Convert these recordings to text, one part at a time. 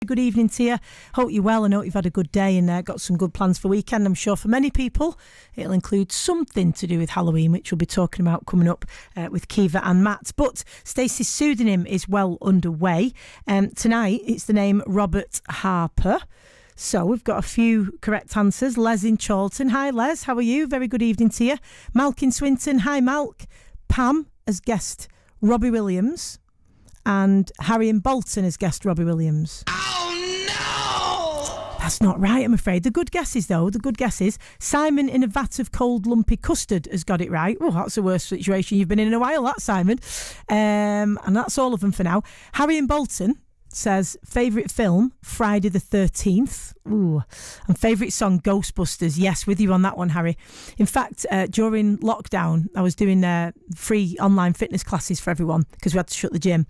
good evening to you. Hope you're well and hope you've had a good day and got some good plans for weekend. I'm sure for many people it'll include something to do with Halloween, which we'll be talking about coming up with Kiva and Matt. But Stacey's pseudonym is well underway. Tonight it's the name Robert Harper. So we've got a few correct answers. Les in Chorlton. Hi Les, how are you? Very good evening to you. Malk in Swinton. Hi Malk. Pam has guessed Robbie Williams. And Harry in Bolton has guessed Robbie Williams. Oh, no! That's not right, I'm afraid. The good guesses, though, the good guesses. Simon in a vat of cold, lumpy custard has got it right. Oh, that's the worst situation you've been in a while, that, Simon. And that's all of them for now. Harry in Bolton says favourite film, Friday the 13th. Ooh. And favourite song, Ghostbusters. Yes, with you on that one, Harry. In fact, during lockdown, I was doing free online fitness classes for everyone because we had to shut the gym.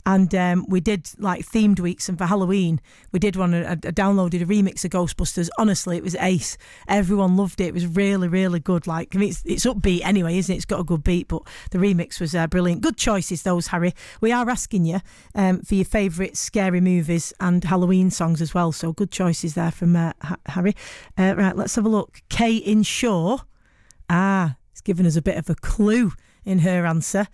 And we did like themed weeks, and for Halloween we did one. I downloaded a remix of Ghostbusters. Honestly, it was ace. Everyone loved it. It was really, really good. Like, I mean, it's upbeat anyway, isn't it? It's got a good beat, but the remix was brilliant. Good choices those, Harry. We are asking you for your favourite scary movies and Halloween songs as well, so good choices there from Harry. Right, let's have a look. Kay in Shaw, it's given us a bit of a clue in her answer.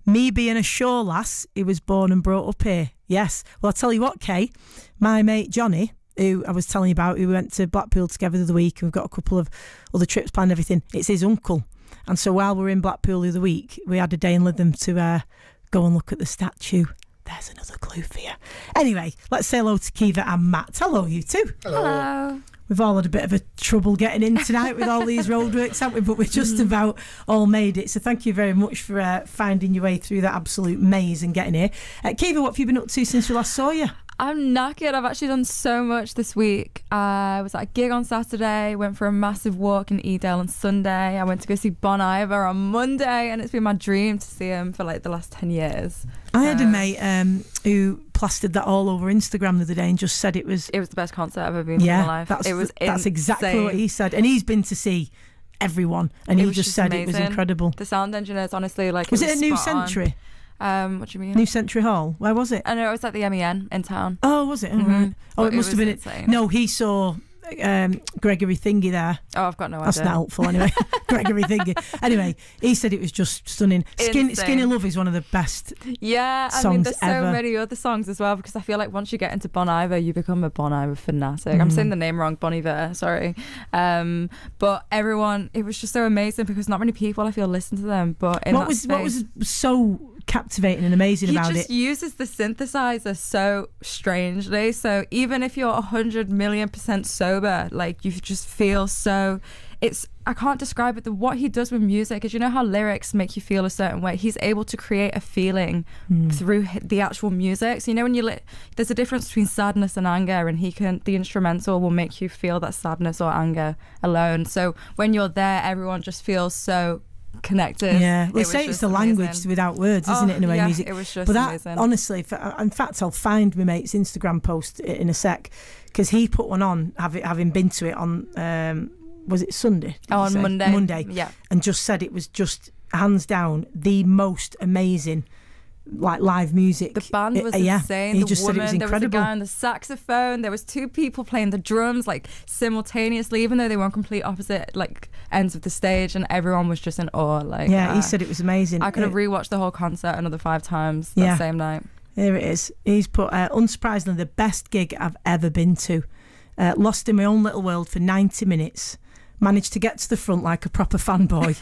Me being a Shaw lass, he was born and brought up here. Yes. Well, I'll tell you what, Kay, my mate Johnny, who I was telling you about, who went to Blackpool together the other week, and we've got a couple of other trips planned and everything, it's his uncle. And so while we were in Blackpool the other week, we had a day in Lytham to go and look at the statue. There's another clue for you. Anyway, let's say hello to Kiva and Matt. Hello, you two. Hello. We've all had a bit of a trouble getting in tonight with all these roadworks, haven't we? But we've just about all made it. So thank you very much for finding your way through that absolute maze and getting here. Kiva, what have you been up to since we last saw you? I'm knackered. I've actually done so much this week. I was at a gig on Saturday, went for a massive walk in Edale on Sunday. I went to go see Bon Iver on Monday, and it's been my dream to see him for like the last 10 years. I had a mate who plastered that all over Instagram the other day and just said it was the best concert I've ever been to in my life. That's exactly what he said. And he's been to see everyone, and he just said amazing. It was incredible. The sound engineers, honestly, like, was it a New Century? What do you mean? New Century Hall. Where was it? I know, it was at the MEN in town. Oh, was it? Mm-hmm. Right. Oh, it must have been insane. No, he saw Gregory Thingy there. Oh, I've got no idea. That's not helpful anyway. Gregory Thingy. Anyway, he said it was just stunning. Skinny Love is one of the best songs I mean, there's so many other songs as well, because I feel like once you get into Bon Iver, you become a Bon Iver fanatic. I'm saying the name wrong, Bon Iver, sorry. But everyone, it was just so amazing because not many people, I feel, listen to them. But what was so captivating and amazing about it? He just uses the synthesizer so strangely. So even if you're 100 million % sober, like, you just feel so... I can't describe it. What he does with music is, you know how lyrics make you feel a certain way? He's able to create a feeling through the actual music. So, you know, when there's a difference between sadness and anger, and the instrumental will make you feel that sadness or anger alone. So when you're there, everyone just feels so connected. Yeah, they say it's the language without words, isn't it, in a way, music? It was just amazing. Honestly, in fact, I'll find my mate's Instagram post in a sec, because he put one on, having been to it on was it Sunday? On Monday. Yeah. And just said it was just hands down the most amazing like live music. The band was insane. He just said it was incredible. There was a guy on the saxophone. There was two people playing the drums like simultaneously, even though they were on complete opposite like ends of the stage, and everyone was just in awe. Like, he said it was amazing. I could have rewatched the whole concert another 5 times that same night. Here it is. He's put unsurprisingly the best gig I've ever been to. Lost in my own little world for 90 minutes. Managed to get to the front like a proper fanboy.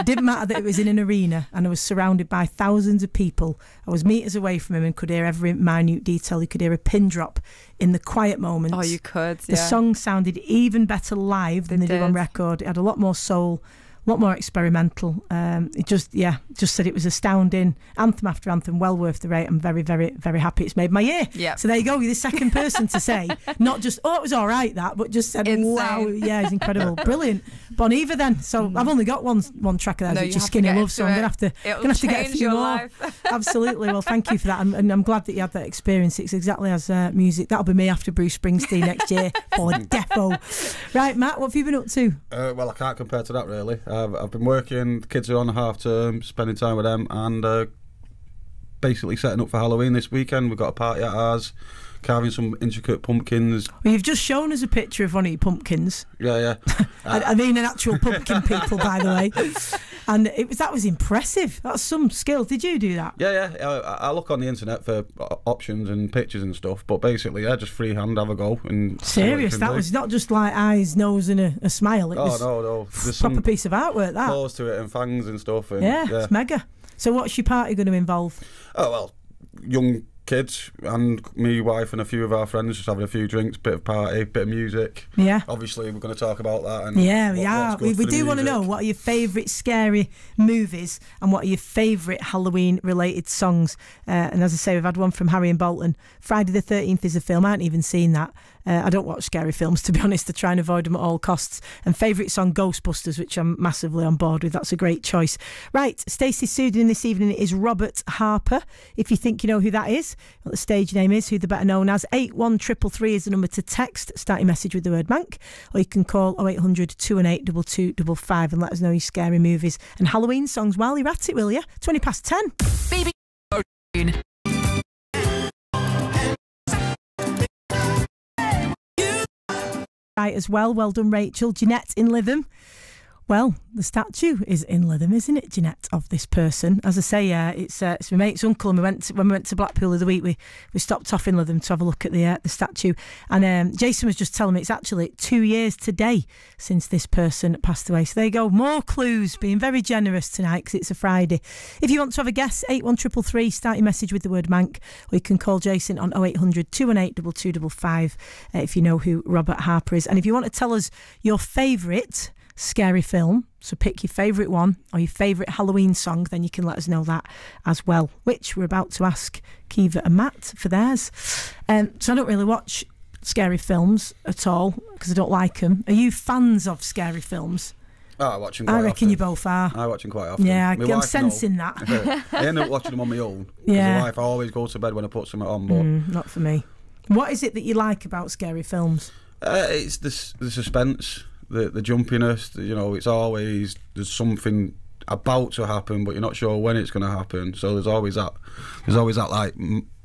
Didn't matter that it was in an arena and I was surrounded by thousands of people. I was meters away from him and could hear every minute detail. You could hear a pin drop in the quiet moments. Oh, you could, The song sounded even better live than they do on record. It had a lot more soul, a lot more experimental. It just said it was astounding. Anthem after anthem, well worth the wait. I'm very, very, very happy it's made my year. Yeah. So there you go. You're the second person to say, not just, oh, it was all right, that, but just said, insane. Wow, yeah, it's incredible. Brilliant. Bon Iver then. So I've only got one track of theirs, which is Skinny Love, so I'm going to have to get a few more. Absolutely. Well, thank you for that. And I'm glad that you had that experience. It's exactly as music. That'll be me after Bruce Springsteen next year for defo. Right, Matt, what have you been up to? Well, I can't compare to that, really. I've been working, the kids are on a half term, spending time with them, and basically setting up for Halloween this weekend. We've got a party at ours, carving some intricate pumpkins. Well, you've just shown us a picture of one of your pumpkins. Yeah. I mean an actual pumpkin, people, by the way. And that was impressive. That's some skill. Did you do that? Yeah. I look on the internet for options and pictures and stuff, but basically, just freehand, have a go. And serious? That was not just like eyes, nose, and a smile. It was no. There's proper some piece of artwork. That claws to it and fangs and stuff. And, yeah, it's mega. So, what's your party going to involve? Oh well, young kids and me, wife, and a few of our friends just having a few drinks, bit of party, bit of music. Yeah. Obviously, we're going to talk about that. And yeah, we are. We do want to know what are your favourite scary movies and what are your favourite Halloween-related songs. And as I say, we've had one from Harry and Bolton. Friday the 13th is a film. I haven't even seen that. I don't watch scary films, to be honest. I try and avoid them at all costs. And favourite song, Ghostbusters, which I'm massively on board with. That's a great choice. Right, Stacey's pseudonym this evening is Robert Harper. If you think you know who that is, what the stage name is, who they're better known as, 81333 is the number to text. Start your message with the word Mank. Or you can call 0800 218 2255 and let us know your scary movies and Halloween songs while you're at it, will you? 20 past 10. Baby. Right, as well done, Rachel. Jeanette in Lytham. Well, the statue is in Lytham, isn't it, Jeanette, of this person? As I say, it's my mate's uncle, and when we went to Blackpool the other week, we stopped off in Lytham to have a look at the statue. And Jason was just telling me it's actually 2 years today since this person passed away. So there you go, more clues, being very generous tonight because it's a Friday. If you want to have a guess, 81333, start your message with the word Mank, or you can call Jason on 0800 218 2255 if you know who Robert Harper is. And if you want to tell us your favourite scary film, so pick your favourite one or your favourite Halloween song, then you can let us know that as well, which we're about to ask Kiva and Matt for theirs. So I don't really watch scary films at all because I don't like them. Are you fans of scary films? Oh, I watch them quite I reckon often. you both are. I watch them quite often. Yeah, My I'm wife, sensing no. that. I end up watching them on my own. Yeah. My wife, I always go to bed when I put something on, but not for me. What is it that you like about scary films? it's the suspense. The jumpiness, it's always, there's something about to happen, but you're not sure when it's going to happen. So there's always that like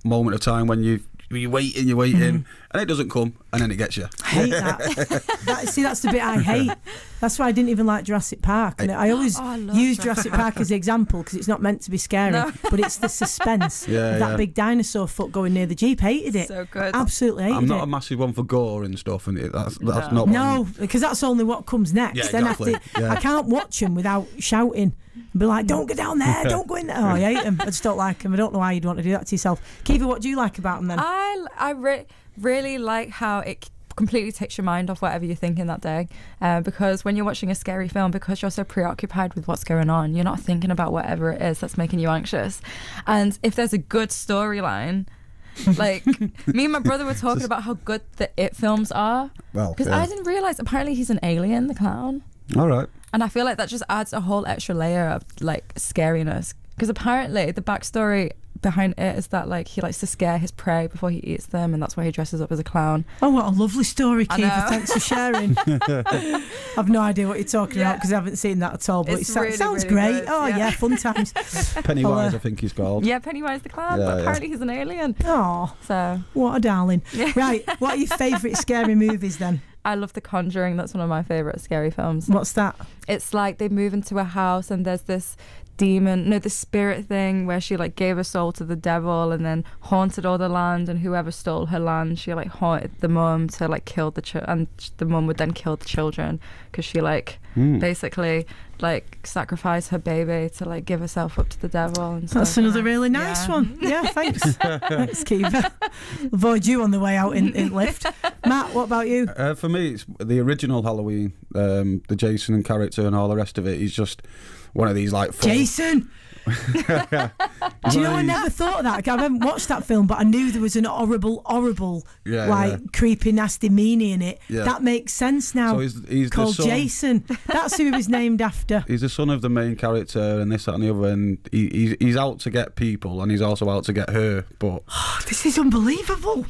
moment of time when you're waiting, and it doesn't come, and then it gets you. I hate that. See, that's the bit I hate. That's why I didn't even like Jurassic Park. And I always use Jurassic Park as an example because it's not meant to be scary, but it's the suspense. That big dinosaur foot going near the Jeep. Hated it. So good. Absolutely hated it. I'm not a massive one for gore and stuff, and that's not. No, because that's only what comes next. Yeah, Then exactly. I can't watch them without shouting. Be like, don't go down there, don't go in there. Oh, I hate them. I just don't like them. I don't know why you'd want to do that to yourself. Kiva, what do you like about them then? I really like how it completely takes your mind off whatever you're thinking that day, because when you're watching a scary film, because you're so preoccupied with what's going on, you're not thinking about whatever it is that's making you anxious. And if there's a good storyline, like me and my brother were talking about how good the It films are, because I didn't realise apparently he's an alien, the clown. All right. And I feel like that just adds a whole extra layer of like scariness, because apparently the backstory behind it is that like he likes to scare his prey before he eats them, and that's why he dresses up as a clown. Oh, what a lovely story, Kiva. Thanks for sharing. I've no idea what you're talking about because I haven't seen that at all, but it really, sounds really great. good. Oh yeah, fun times. Pennywise, I think he's called. Yeah, Pennywise the clown, but apparently he's an alien. Oh, so what a darling. Right, what are your favourite scary movies then? I love The Conjuring. That's one of my favourite scary films. What's that? It's like they move into a house and there's this the spirit thing where she like gave her soul to the devil and then haunted all the land, and whoever stole her land, she like haunted the mum to like kill and the mum would then kill the children because she like basically like sacrificed her baby to like give herself up to the devil and stuff. That's another really nice one. Yeah, thanks. Thanks, Kiva. Avoid you on the way out in lift. Matt, what about you? For me, it's the original Halloween, the Jason and character and all the rest of it. He's just one of these like Jason. Do you know, I never thought of that. I haven't watched that film, but I knew there was an horrible creepy, nasty meanie in it. Yeah. That makes sense now. So he's called Jason. That's who he was named after. He's the son of the main character, and this, that, and the other. And he's out to get people, and he's also out to get her. But this is unbelievable.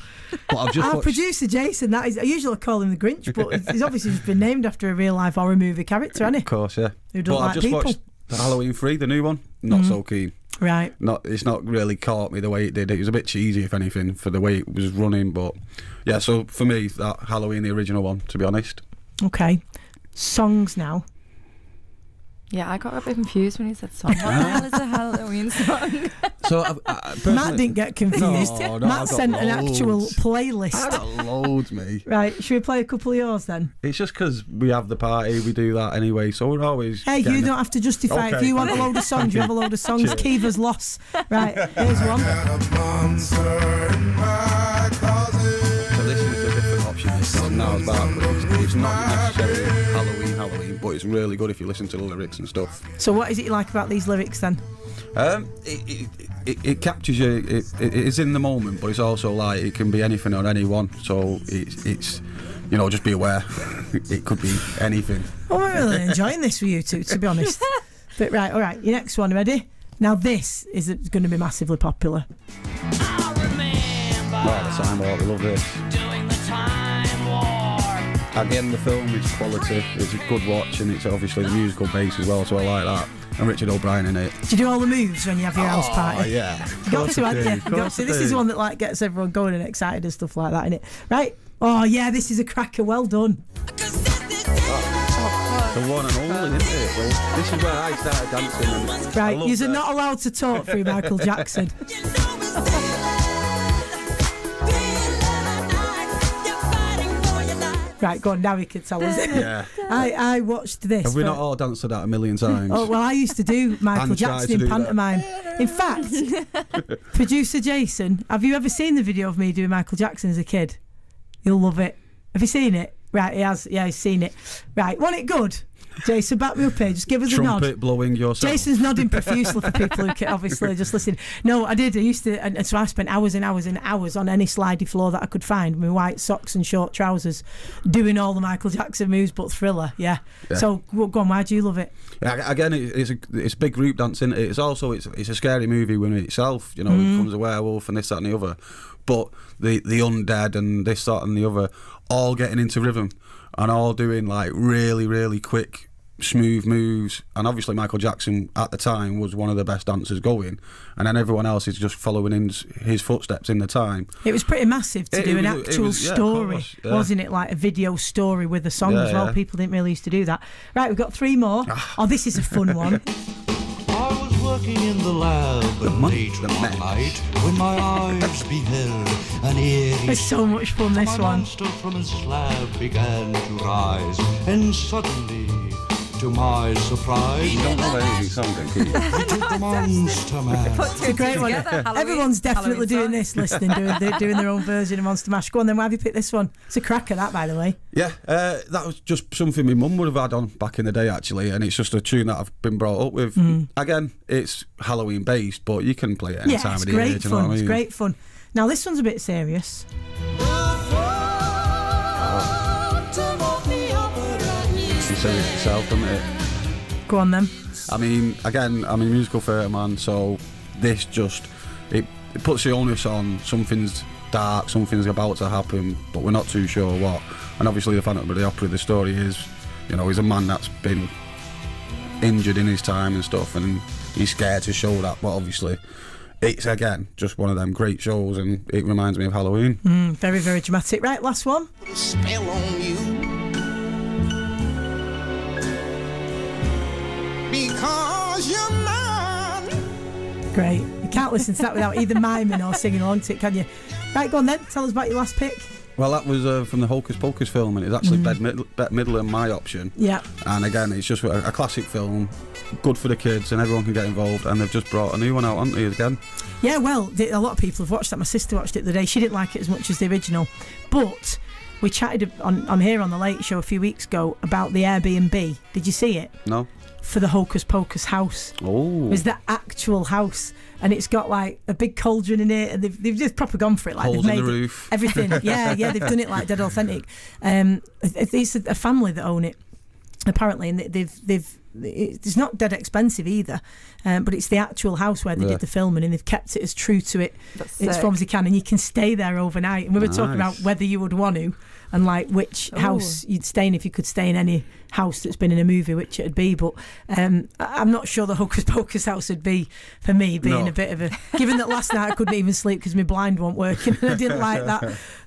But I've just our producer Jason. That is, I usually call him the Grinch, but he's obviously just been named after a real life horror movie character, hasn't he? Of course, yeah. Who doesn't like people. Watched Halloween 3, the new one. Not so keen. Right. It's not really caught me the way it did. It was a bit cheesy, if anything, for the way it was running. But yeah, so for me, that Halloween, the original one, to be honest. Okay. Songs now. Yeah, I got a bit confused when he said song. What the hell is a Halloween song? So Matt didn't get confused. No, Matt sent an actual playlist. I got loads, me. Right, should we play a couple of yours then? It's just because we have the party, we do that anyway, so we're always... Hey, you don't have to justify. Okay. If you want a load of songs, you have a load of songs. Kiva's loss. Right, here's one. So this is a different option. It's not now about, it's not necessarily Halloween, but it's really good if you listen to the lyrics and stuff. So what is it like about these lyrics then? It captures you. It is in the moment, but it's also like it can be anything or anyone. So it's you know, just be aware. It could be anything. Oh, I'm really enjoying this with you two, to be honest. But right, all right, your next one, ready? Now this is going to be massively popular. I remember Oh, the Time Warp, we love this. doing the Time Warp. At the end of the film, it's quality. It's a good watch, and it's obviously the musical base as well. So I like that. And Richard O'Brien in it. Do you do all the moves when you have your house party? Yeah. You got to, haven't you? You got to. This is one that like gets everyone going and excited and stuff like that, innit? Right? Oh yeah, this is a cracker. Well done. The one and only, isn't it? Well, this is where I started dancing. And Right, you're not allowed to talk through Michael Jackson. Right, go on, now you can tell us. Yeah. I watched this. Have we not all danced to that a million times? Oh, well, I used to do Michael And try Jackson to in do that. pantomime. In fact, producer Jason, have you ever seen the video of me doing Michael Jackson as a kid? You'll love it. Have you seen it? Right, he has. Yeah, he's seen it. Right, wasn't it good? Jason, back me up here. Just give us a nod. Trumpet blowing yourself. Jason's nodding profusely for people who can obviously just listen. No, I did. I used to, and so I spent hours and hours and hours on any slidey floor that I could find, with white socks and short trousers, doing all the Michael Jackson moves, but Thriller, yeah. So go on, why do you love it? Yeah, again, it's big group dancing. It's also it's a scary movie within itself. You know, it becomes a werewolf and this, that, and the other. But the undead and this, that, and the other, all getting into rhythm and all doing like really, really quick, smooth moves. And obviously Michael Jackson at the time was one of the best dancers going, and then everyone else is just following in his footsteps in the time. It was pretty massive to do an actual story, wasn't it? Like a video story with a song as well. Yeah. People didn't really used to do that. Right, we've got three more. Oh, this is a fun one. I was working in the lab late one night when my eyes beheld an eerie It's so much fun, this My one. monster from his slab began to rise, and suddenly, to my surprise, You don't know anything sounding, can you? he took the monster man. It's a great one. Everyone's definitely doing this, listening, doing their own version of Monster Mash. Go on then, why have you picked this one? It's a cracker, that, by the way. Yeah, that was just something my mum would have had on back in the day, actually, and it's just a tune that I've been brought up with. Again, it's Halloween based, but you can play it any time of the year. It's great do you know fun. what I mean? It's great fun. Now this one's a bit serious. You said it yourself, doesn't it? Go on then. I mean, again, I'm a musical theatre man, so this just it puts the onus on something's dark, something's about to happen, but we're not too sure what. And obviously, the Phantom of the Opera, the story is, you know, he's a man that's been injured in his time and stuff, and he's scared to show that. But obviously, it's again just one of them great shows, and it reminds me of Halloween. Very, very dramatic. Right, last one. Spell on you because you're mine. Great. You can't listen to that without either miming or singing along to it, can you? Right, go on then. Tell us about your last pick. Well, that was from the Hocus Pocus film, and it's actually Bette Midler, my option. Yeah. And again, it's just a classic film, good for the kids, and everyone can get involved. And they've just brought a new one out, haven't they, again? Yeah, well, a lot of people have watched that. My sister watched it the other day. She didn't like it as much as the original. But we chatted on here on the Late Show a few weeks ago about the Airbnb. Did you see it? No. For the Hocus Pocus house. Oh. It was the actual house, and it's got like a big cauldron in it, and they've just proper gone for it. Like Holes they've in made the roof. everything. Yeah, they've done it like dead authentic. It's a family that own it, apparently, and they've it's not dead expensive either, but it's the actual house where they did the filming, and they've kept it as true to it as far as they can, and you can stay there overnight. And we were talking about whether you would want to, and like which house you'd stay in if you could stay in any house that's been in a movie, which it'd be. But I'm not sure the Hocus Pocus house would be for me, being a bit of a... Given that last night I couldn't even sleep because my blind wasn't working and I didn't like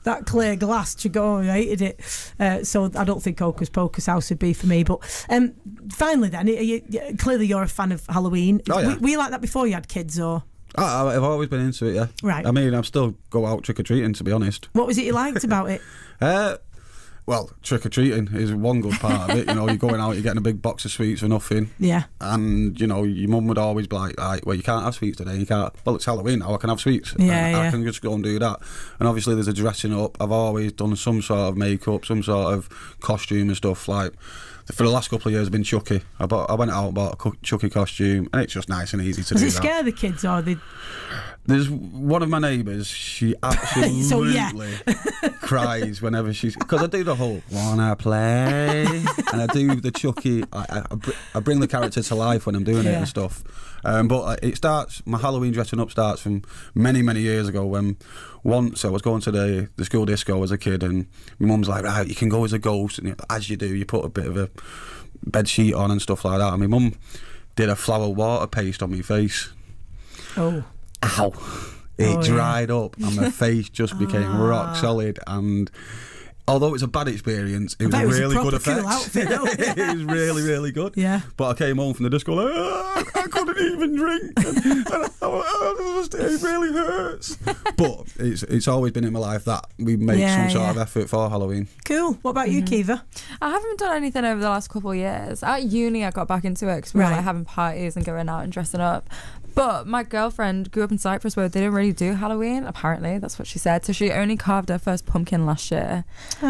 that clear glass to go. I hated it. So I don't think Hocus Pocus house would be for me. But finally then, clearly you're a fan of Halloween. Oh, yeah. Were you like that before you had kids, or...? I've always been into it, yeah. Right. I mean, I'm still go out trick-or-treating, to be honest. What was it you liked about it? Well, trick-or-treating is one good part of it. You know, you're going out, you're getting a big box of sweets for nothing. Yeah. And, you know, your mum would always be like, well, you can't have sweets today. You can't. Well, it's Halloween now, I can have sweets. Yeah, I can just go and do that. And obviously there's a dressing up. I've always done some sort of makeup, some sort of costume and stuff. Like, for the last couple of years, I've been Chucky. I went out and bought a Chucky costume, and it's just nice and easy to do that. Does it scare the kids, or they... There's one of my neighbours, she absolutely cries whenever she's... Because I do the whole, wanna play? And I do the Chucky, I bring the character to life when I'm doing it and stuff. But it starts, my Halloween dressing up starts from many, many years ago, when once I was going to the school disco as a kid, and my mum's like, right, you can go as a ghost, and as you do, you put a bit of a bed sheet on and stuff like that. And my mum did a flour water paste on my face. Oh. Ow. It dried up and my face just became rock solid, and although it's a bad experience, it was really good effect. It was really, really good. Yeah. But I came home from the disco like, I couldn't even drink. It really hurts. But it's always been in my life that we make some sort of effort for Halloween. Cool. What about you, Kiva? I haven't done anything over the last couple of years. At uni, I got back into it because we were like having parties and going out and dressing up. But my girlfriend grew up in Cyprus where they didn't really do Halloween, apparently. That's what she said. So she only carved her first pumpkin last year. So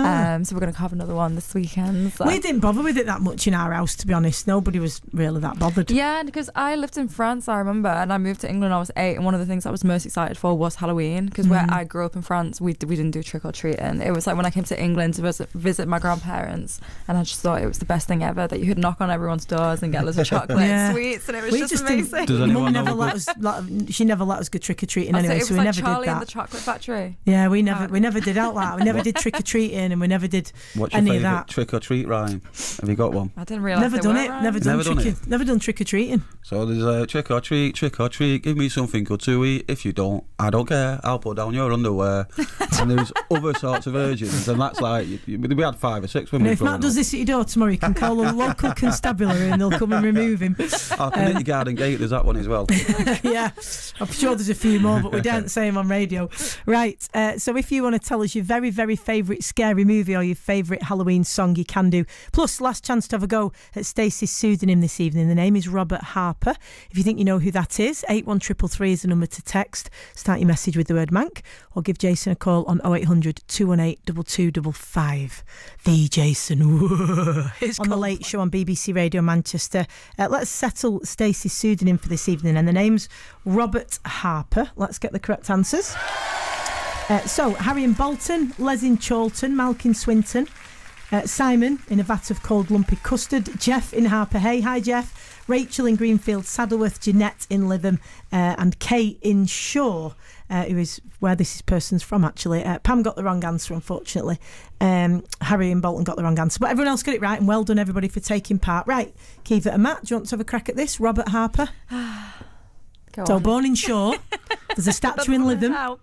we're going to carve another one this weekend. So. We didn't bother with it that much in our house, to be honest. Nobody was really that bothered. Yeah, because I lived in France, I remember, and I moved to England when I was 8, and one of the things I was most excited for was Halloween, because where I grew up in France, we didn't do trick-or-treating. It was like when I came to England to visit my grandparents, and I just thought it was the best thing ever, that you could knock on everyone's doors and get loads of chocolate and sweets, and it was just amazing. Mum never let us... She never let us go trick or treating anyway, so we like never Charlie did that. And the Chocolate Factory. Yeah, we never did out that. We never did trick or treating, and we never did any of that. Trick or treat rhyme? Have you got one? I didn't realise. Never done it. Never done trick or treating. So there's a trick or treat, give me something good to eat. If you don't, I don't care. I'll put down your underwear. And there's other sorts of versions, and that's like we had 5 or 6 women. If Matt does this at your door tomorrow, you can call a local constabulary and they'll come and remove him. I can hit your garden gate. There's that one as well. Yeah, I'm sure there's a few more, but we don't say them on radio. Right, so if you want to tell us your very, very favourite scary movie or your favourite Halloween song, you can do. Plus, last chance to have a go at Stacey's pseudonym this evening. The name is Robert Harper. If you think you know who that is, 81333 is the number to text. Start your message with the word Mank, or give Jason a call on 0800 218 2255. The Jason. On The Late Show on BBC Radio Manchester. Let's settle Stacey's pseudonym for this evening, and the name's Robert Harper. Let's get the correct answers. So, Harry in Bolton, Les in Chorlton, Malk in Swinton, Simon in a vat of cold lumpy custard, Jeff in Harper Hay. Hi, Jeff. Rachel in Greenfield, Saddleworth, Jeanette in Lytham, and Kay in Shaw, who is where this person's from, actually. Pam got the wrong answer, unfortunately. Harry in Bolton got the wrong answer. But everyone else got it right, and well done, everybody, for taking part. Right, Kiva and Matt, do you want to have a crack at this? Robert Harper. So, born in Shaw. There's a statue in Lytham.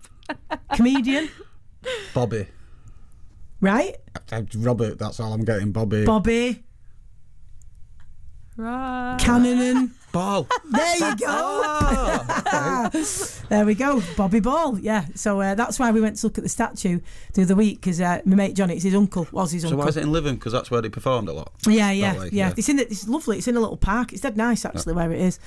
Comedian. Bobby. Right. Robert, that's all I'm getting. Bobby. Right. Cannonen. Ball. There you go. There we go. Bobby Ball. Yeah. So that's why we went to look at the statue the other week, because my mate Johnny, it's his uncle, was his uncle. So why is it in Lytham? Because that's where they performed a lot. Yeah. It's lovely. It's in a little park. It's dead nice, actually, where it is.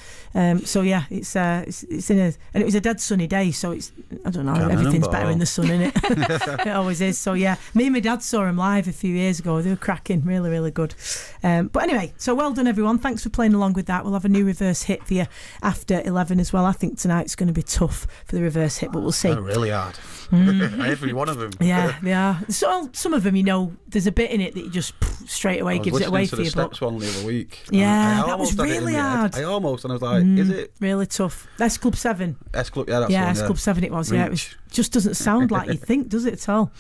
So yeah, it's in a, and it was a dead sunny day. So it's, I don't know, everything's better in the sun, innit? It always is. So yeah, me and my dad saw him live a few years ago. They were cracking, really, really good. But anyway, so well done, everyone. Thanks for playing along with that. We'll have a new reverse hit for you after 11 as well. I think tonight's going to be tough for the reverse hit, but we'll see. They're really hard. Every one of them. Yeah, they are. So some of them, you know, there's a bit in it that you just straight away gives it away for you. I was listening to the Steps one the other week. Yeah, that was really hard. I almost, and I was like, is it? Really tough. S Club 7. S Club, yeah, that's yeah, one, S Club 7 it was. Reach. Yeah, it just doesn't sound like you think, does it at all?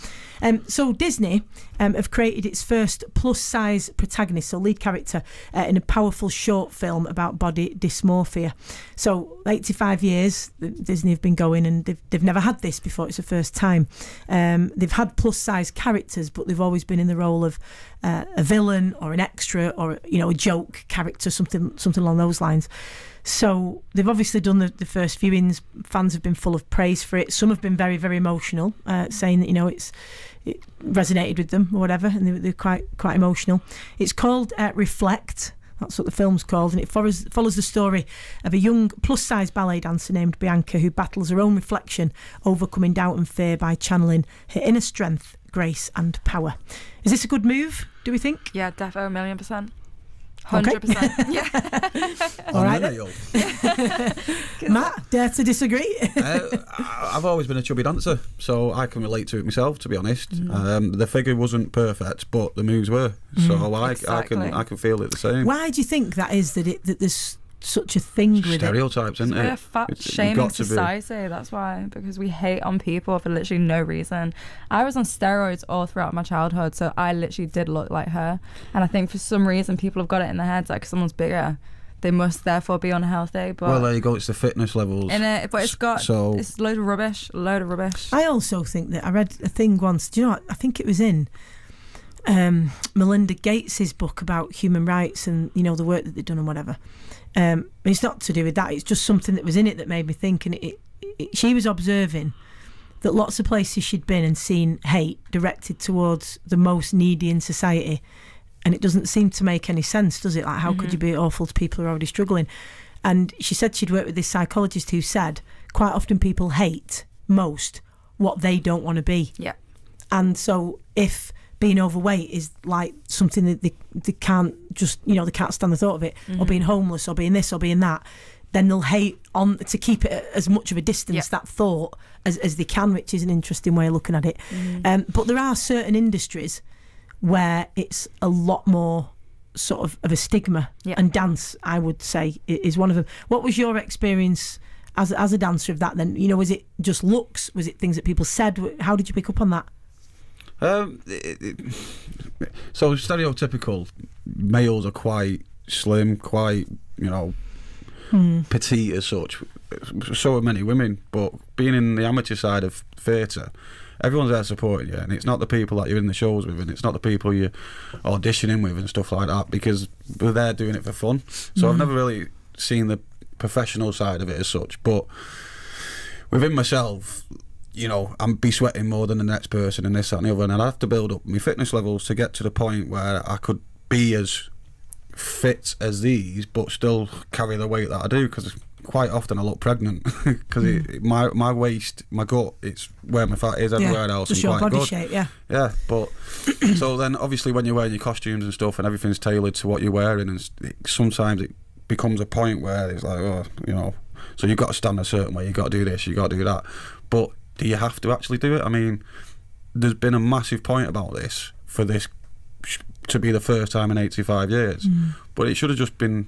So Disney have created its first plus-size protagonist, so lead character, in a powerful short film about body dysmorphia. So 85 years Disney have been going, and they've never had this before. It's the first time. They've had plus-size characters, but they've always been in the role of a villain or an extra or, you know, a joke character, something along those lines. So they've obviously done the first viewings. Fans have been full of praise for it. Some have been very, very emotional, saying that, you know, it resonated with them or whatever, and they're quite emotional. It's called Reflect. That's what the film's called, and it follows the story of a young plus-size ballet dancer named Bianca who battles her own reflection, overcoming doubt and fear by channeling her inner strength, grace and power. Is this a good move, do we think? Yeah, defo, 1,000,000%. 100%. Yeah. All right. Then. Matt, dare to disagree? I've always been a chubby dancer, so I can relate to it myself, to be honest. The figure wasn't perfect, but the moves were. So I can feel it the same. Why do you think that is, that there's such a thing with stereotypes, isn't it? We're a fat shaming society. That's why, because we hate on people for literally no reason. I was on steroids all throughout my childhood, so I literally did look like her. And I think for some reason people have got it in their heads like someone's bigger, they must therefore be unhealthy. But well, there you go. It's the fitness levels in it, but it's got it's a load of rubbish. I also think that I read a thing once. Do you know what? I think it was in Melinda Gates's book about human rights and, you know, the work that they've done and whatever. It's not to do with that. It's just something that was in it that made me think. And she was observing that lots of places she'd been and seen hate directed towards the most needy in society, and it doesn't seem to make any sense, does it? Like, how could you be awful to people who are already struggling? And she said she'd worked with this psychologist who said quite often people hate most what they don't want to be. Yeah. And so if being overweight is like something that they can't just, you know, they can't stand the thought of it, or being homeless or being this or being that, then they'll hate on to keep it as much of a distance, that thought, as they can, which is an interesting way of looking at it. But there are certain industries where it's a lot more sort of a stigma, and dance, I would say, is one of them. What was your experience as a dancer of that then? You know, was it just looks? Was it things that people said? How did you pick up on that? So stereotypical males are quite slim, quite, you know, petite as such. So are many women, but being in the amateur side of theatre, everyone's there supporting you, and it's not the people that you're in the shows with, and it's not the people you're auditioning with and stuff like that, because we're there doing it for fun. So I've never really seen the professional side of it as such, but within myself, you know, I'd be sweating more than the next person and this, that and the other, and I'd have to build up my fitness levels to get to the point where I could be as fit as these but still carry the weight that I do, because quite often I look pregnant because my waist, my gut, it's where my fat is. Everywhere else just I'm your quite body good. shape, but so then obviously when you're wearing your costumes and stuff and everything's tailored to what you're wearing, and sometimes it becomes a point where it's like, oh, you know, so you've got to stand a certain way, you've got to do this, you've got to do that, but do you have to actually do it? I mean, there's been a massive point about this for this to be the first time in 85 years, but it should have just been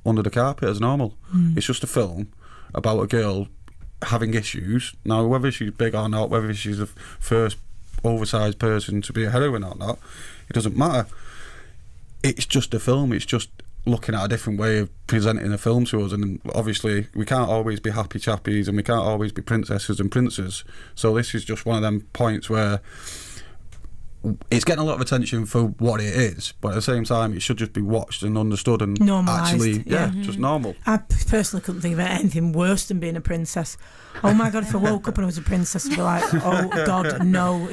under the carpet as normal. It's just a film about a girl having issues. Now, whether she's big or not, whether she's the first oversized person to be a heroine or not, it doesn't matter. It's just a film. It's just looking at a different way of presenting a film to us, and obviously we can't always be happy chappies and we can't always be princesses and princes, so this is just one of them points where it's getting a lot of attention for what it is, but at the same time it should just be watched and understood and normalised, actually just normal. I personally couldn't think of anything worse than being a princess. Oh my God, if I woke up and I was a princess, I'd be like, oh God, no.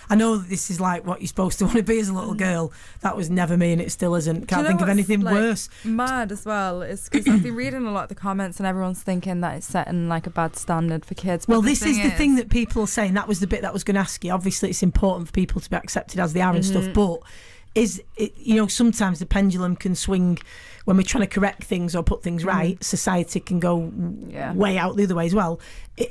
I know that this is like what you're supposed to want to be as a little girl. That was never me, and it still isn't. Can't think of anything worse. Mad as well is because I've been reading a lot of the comments and everyone's thinking that it's setting like a bad standard for kids. But well, this is the thing that people are saying. That was the bit that I was going to ask you. Obviously, it's important for people to be accepted as they are and stuff, but sometimes the pendulum can swing when we're trying to correct things or put things right. Society can go way out the other way as well.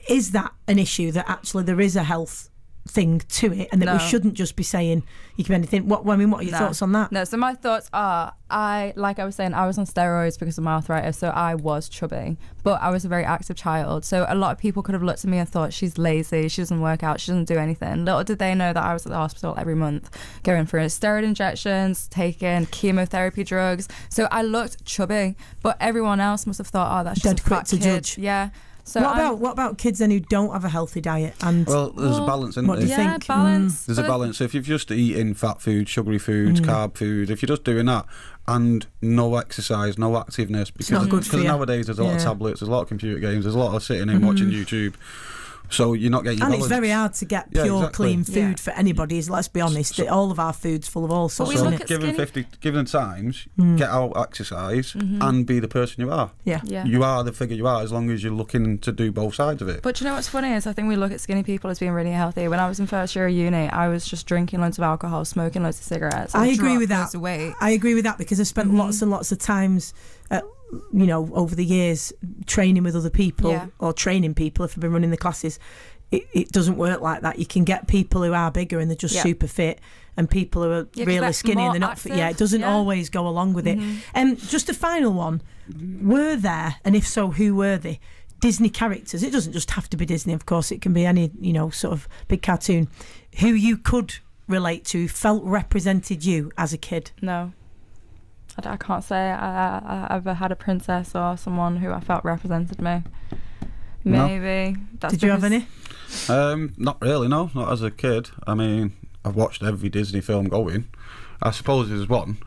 Is that an issue, that actually there is a health thing to it, and that we shouldn't just be saying you can be anything? What are your thoughts on that? No, so my thoughts are, I was on steroids because of my arthritis, so I was chubby, but I was a very active child, so a lot of people could have looked at me and thought, she's lazy, she doesn't work out, she doesn't do anything. Little did they know that I was at the hospital every month going for steroid injections, taking chemotherapy drugs, so I looked chubby, but everyone else must have thought, that's just dead a fat quick to kid. judge. Yeah. So what about kids then who don't have a healthy diet? And well, there's a balance, isn't what do you there? think? Balance. There's a balance. So if you're just eating fat food, sugary foods, carb food, if you're just doing that and no exercise, no activeness, because not good for you. Nowadays there's a lot of tablets, there's a lot of computer games, there's a lot of sitting and watching YouTube. So you're not getting your balance. It's very hard to get pure, clean food for anybody. Let's be honest, all of our food's full of all sorts. we So look at given times, get out, exercise, and be the person you are. Yeah. You are the figure you are, as long as you're looking to do both sides of it. But you know what's funny is I think we look at skinny people as being really healthy. When I was in first year of uni, I was just drinking loads of alcohol, smoking loads of cigarettes. I agree with that. Weight. I agree with that, because I spent lots and lots of times over the years training with other people or training people if I've been running the classes. It doesn't work like that. You can get people who are bigger and they're just super fit, and people who are really skinny and they're not fit. Yeah, it doesn't always go along with it. Just a final one. Were there, and if so, who were they, Disney characters? It doesn't just have to be Disney, of course. It can be any, sort of big cartoon, who you could relate to, felt represented you as a kid. No. I can't say I ever had a princess or someone who I felt represented me. Maybe. No. Did you have any? Not really, no. Not as a kid. I mean, I've watched every Disney film going. I suppose there's one.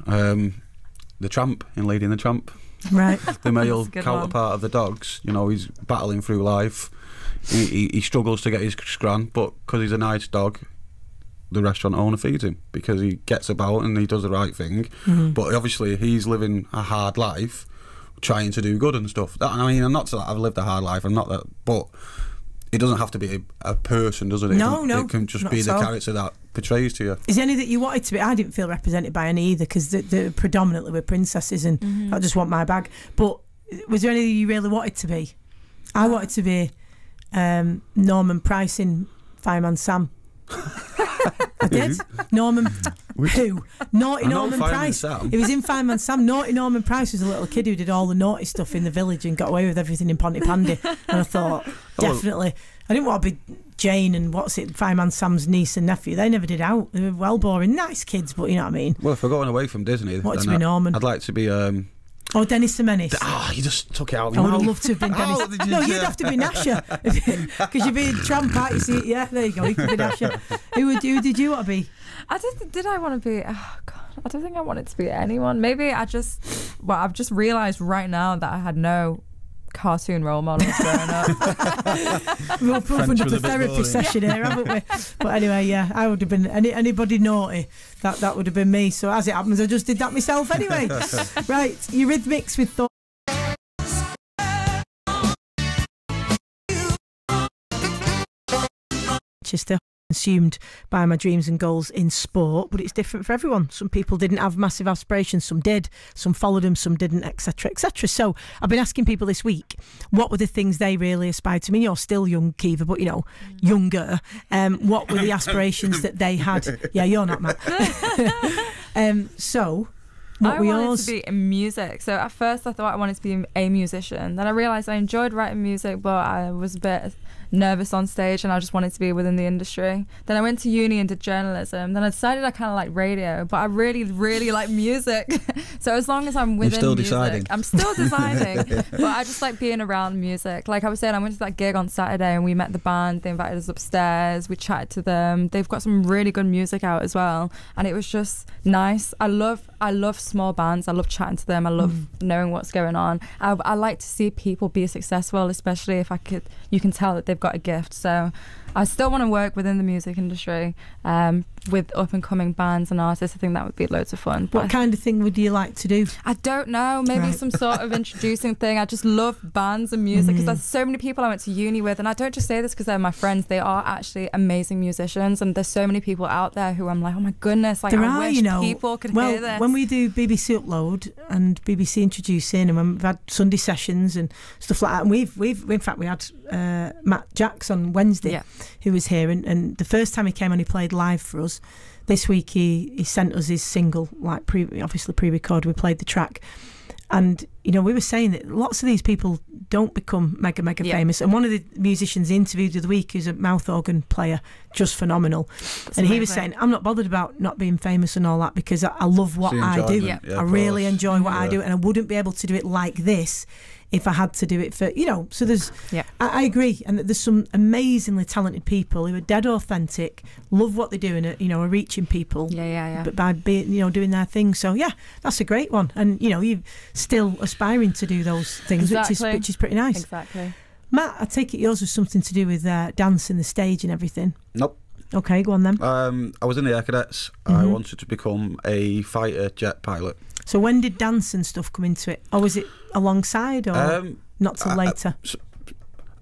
The Tramp, in Lady and the Tramp. Right. The male counterpart of the dogs. He's battling through life. He struggles to get his scran, but because he's a nice dog, the restaurant owner feeds him because he gets about and he does the right thing. But obviously he's living a hard life, trying to do good and stuff. I'm not saying that I've lived a hard life, I'm not that, but it doesn't have to be a person, does it? No, it can just be the character that portrays to you. Is there any that you wanted to be? I didn't feel represented by any either, because they're predominantly were princesses, and I just want my bag. But was there any that you really wanted to be? I wanted to be Norman Price in Fireman Sam. I did. Norman. Who? Naughty Norman Price. He was in Fireman Sam. Naughty Norman Price was a little kid who did all the naughty stuff in the village and got away with everything in Pontypandy. And I thought, definitely. I didn't want to be Jane and Fireman Sam's niece and nephew. They never did out. They were well boring, nice kids, but you know what I mean. Well, if we're going away from Disney, wanted to be Norman. I'd like to be. Dennis the Menace. You just took it out. I would have loved to have been Dennis. No, you'd have to be Nasher, because you'd be Tramp, you see. Yeah, there you go. You could be Nasher. Who did you want to be? Did I want to be? Oh God, I don't think I wanted to be anyone. Maybe I've just realised right now that I had no cartoon role models growing up. We've opened up a therapy session here, haven't we? But anyway, yeah, I would have been anybody naughty. That would have been me. So as it happens, I just did that myself anyway. Right, Eurythmics with Thought. Manchester. Consumed by my dreams and goals in sport, but it's different for everyone. Some people didn't have massive aspirations, some did, some followed them, some didn't, etc, etc. So I've been asking people this week, what were the things they really aspired to? I mean, you're still young, Kiva, but younger. What were the aspirations that they had? Yeah, you're not, Matt. So I wanted to be in music. So at first I thought I wanted to be a musician. Then I realised I enjoyed writing music, but I was a bit nervous on stage and I just wanted to be within the industry. Then I went to uni and did journalism. Then I decided I kind of like radio, but I really, really like music. So as long as I'm within music, I'm still deciding. But I just like being around music. Like I was saying, I went to that gig on Saturday and we met the band. They invited us upstairs. We chatted to them. They've got some really good music out as well, and it was just nice. I love small bands. I love chatting to them. I love knowing what's going on. I like to see people be successful, especially if you can tell that they've got a gift. So I still want to work within the music industry. with up and coming bands and artists. I think that would be loads of fun. What kind of thing would you like to do? I don't know. Maybe some sort of introducing thing. I just love bands and music because there's so many people I went to uni with, and I don't just say this because they're my friends. They are actually amazing musicians, and there's so many people out there who I'm like, oh my goodness, like I wish people could hear this. When we do BBC Upload and BBC Introducing, and when we've had Sunday sessions and stuff like that, and we've in fact we had Matt Jacks on Wednesday, who was here, and the first time he came on, he played live for us. This week he sent us his single, like obviously pre-recorded. We played the track, and we were saying that lots of these people don't become mega famous. And one of the musicians interviewed the other week, who's a mouth organ player, just phenomenal. That's amazing. He was saying, I'm not bothered about not being famous and all that because I love what I do. Yeah, I really enjoy what I do, and I wouldn't be able to do it like this if I had to do it for, so there's, I agree, and there's some amazingly talented people who are dead authentic, love what they do, and are reaching people, but by being, doing their thing. So that's a great one, and you're still aspiring to do those things, which is pretty nice. Exactly. Matt, I take it yours was something to do with dance and the stage and everything. Nope. Okay, go on then. I was in the Air Cadets. I wanted to become a fighter jet pilot. So when did dance and stuff come into it? Or was it alongside, or not till later?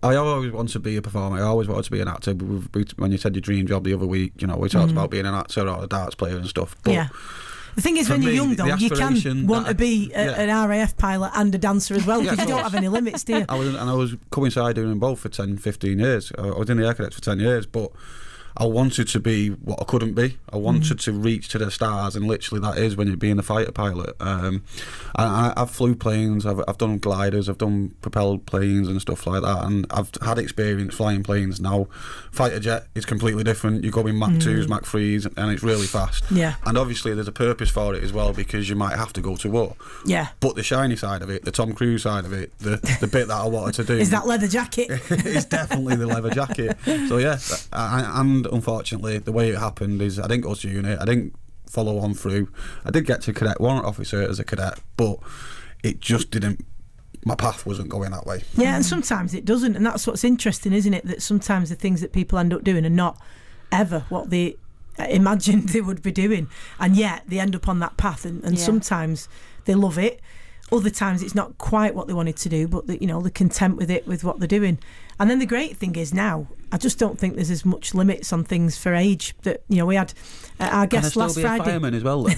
I always wanted to be a performer. I always wanted to be an actor. When you said your dream job the other week, we talked about being an actor or a darts player and stuff. But the thing is, when you're young, though, you can want to be an RAF pilot and a dancer as well, because you don't have any limits, do you? I was coinciding doing them both for 10, 15 years. I was in the Air Cadets for 10 years, but I wanted to be what I couldn't be. I wanted to reach to the stars, and literally that is when you're being a fighter pilot. I've flew planes, I've done gliders, I've done propelled planes and stuff like that, and I've had experience flying planes. Now, fighter jet is completely different. You go in Mach 2s, Mach 3s, and it's really fast. Yeah. And obviously there's a purpose for it as well, because you might have to go to war. Yeah. But the shiny side of it, the Tom Cruise side of it, the bit that I wanted to do is that leather jacket. It's definitely the leather jacket. So and unfortunately the way it happened is I didn't go to uni, I didn't follow on through. I did get to cadet warrant officer as a cadet, but it just didn't, my path wasn't going that way. Yeah, and sometimes it doesn't, and that's what's interesting, isn't it, that sometimes the things that people end up doing are not ever what they imagined they would be doing, and yet they end up on that path, and sometimes they love it, other times it's not quite what they wanted to do, but they're content with it, with what they're doing. And then the great thing is now, I just don't think there's as much limits on things for age. That we had our guest last Friday. Can I still be a fireman as well then?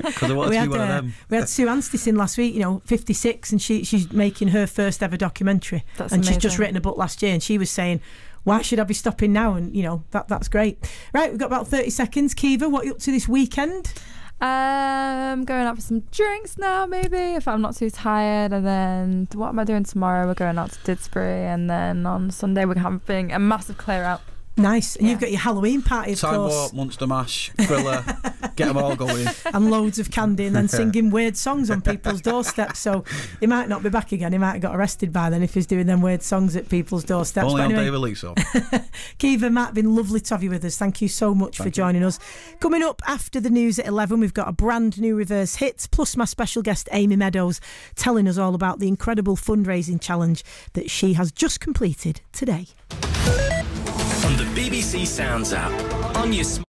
Because I want to be one of them. We had Sue Anstice in last week, 56, and she's making her first ever documentary. That's and amazing. She's just written a book last year, and she was saying, why should I be stopping now? And that's great. Right, we've got about 30 seconds. Kiva, what are you up to this weekend? Going out for some drinks now, maybe, if I'm not too tired. And then what am I doing tomorrow? We're going out to Didsbury, and then on Sunday we're having a massive clear out. Nice. And you've got your Halloween party, of Time course. Warp, Monster Mash, Thriller, get them all going. And loads of candy, and then singing weird songs on people's doorsteps. So he might not be back again. He might have got arrested by then if he's doing them weird songs at people's doorsteps. Only on day release, though. Kiva, Matt, been lovely to have you with us. Thank you so much for joining us. Coming up after the news at 11, we've got a brand new reverse hit, plus my special guest Amy Meadows telling us all about the incredible fundraising challenge that she has just completed today. On the BBC Sounds app, on your